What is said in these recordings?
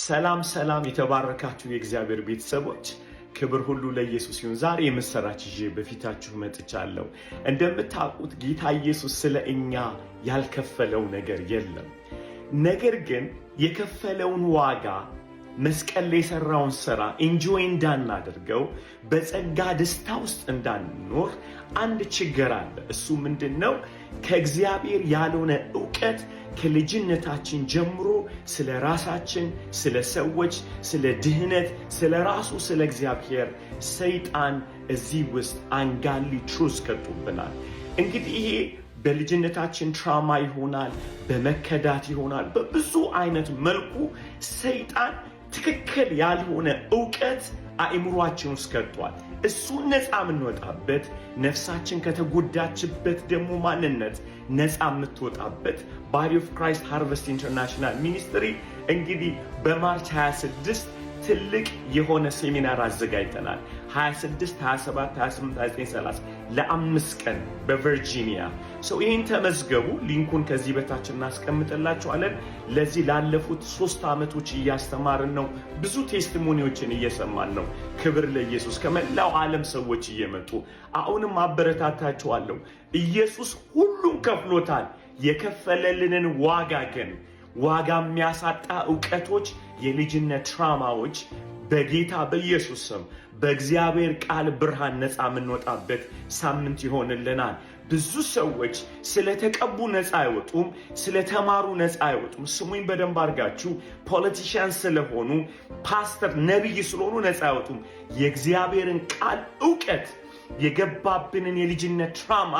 ሰላም ሰላም የተባረካችሁ የእግዚአብሔር ቤተሰቦች ክብር ሁሉ ለኢየሱስ ይሁን። ዛሬ የምስራች ይዤ በፊታችሁ መጥቻለሁ። እንደምታውቁት ጌታ ኢየሱስ ስለ እኛ ያልከፈለው ነገር የለም። ነገር ግን የከፈለውን ዋጋ መስቀል ላይ የሰራውን ሥራ ኢንጆይ እንዳናደርገው በጸጋ ደስታ ውስጥ እንዳንኖር አንድ ችግር አለ። እሱ ምንድነው? ከእግዚአብሔር ያልሆነ ዕውቀት ከልጅነታችን ጀምሮ ስለ ራሳችን፣ ስለ ሰዎች፣ ስለ ድህነት፣ ስለ ራሱ ስለ እግዚአብሔር ሰይጣን እዚህ ውስጥ አንጋሊ ትሩዝ ከቶብናል። እንግዲህ ይሄ በልጅነታችን ትራማ ይሆናል፣ በመከዳት ይሆናል፣ በብዙ አይነት መልኩ ሰይጣን ትክክል ያልሆነ ዕውቀት አእምሯችን ውስጥ ከቷል። እሱን ነፃ የምንወጣበት ነፍሳችን ከተጎዳችበት ደግሞ ማንነት ነፃ የምትወጣበት ባዲ ኦፍ ክራይስት ሃርቨስት ኢንተርናሽናል ሚኒስትሪ እንግዲህ በማርች 26 ትልቅ የሆነ ሴሚናር አዘጋጅተናል። 26፣ 27፣ 28፣ 29፣ 30 ለ5 ቀን በቨርጂኒያ ይህን ተመዝገቡ። ሊንኩን ከዚህ በታች እናስቀምጥላችኋለን። ለዚህ ላለፉት 3 ዓመቶች እያስተማርን ነው። ብዙ ቴስቲሞኒዎችን እየሰማን ነው። ክብር ለኢየሱስ። ከመላው ዓለም ሰዎች እየመጡ አሁንም አበረታታችኋለሁ። ኢየሱስ ሁሉም ከፍሎታል። የከፈለልንን ዋጋ ግን ዋጋ የሚያሳጣ ዕውቀቶች፣ የልጅነት ትራማዎች በጌታ በኢየሱስ ስም በእግዚአብሔር ቃል ብርሃን ነፃ የምንወጣበት ሳምንት ይሆንልናል። ብዙ ሰዎች ስለተቀቡ ነፃ አይወጡም፣ ስለተማሩ ነፃ አይወጡም። ስሙኝ በደንብ አድርጋችሁ። ፖለቲሽያን ስለሆኑ፣ ፓስተር፣ ነቢይ ስለሆኑ ነፃ አይወጡም። የእግዚአብሔርን ቃል ዕውቀት የገባብንን የልጅነት ትራማ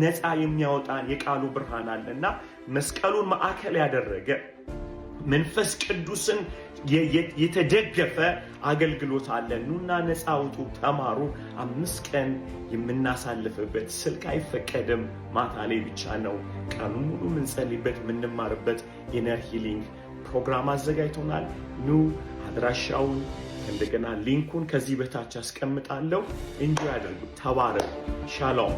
ነፃ የሚያወጣን የቃሉ ብርሃን አለና መስቀሉን ማዕከል ያደረገ መንፈስ ቅዱስን የተደገፈ አገልግሎት አለ። ኑና ነፃ አውጡ፣ ተማሩ። 5 ቀን የምናሳልፍበት፣ ስልክ አይፈቀድም፣ ማታ ላይ ብቻ ነው። ቀኑን ሙሉ የምንጸልይበት የምንማርበት ኢነር ሂሊንግ ፕሮግራም አዘጋጅቶናል። ኑ። አድራሻውን እንደገና ሊንኩን ከዚህ በታች አስቀምጣለሁ። እንጆይ አድርጉ። ተባረኩ። ሻሎም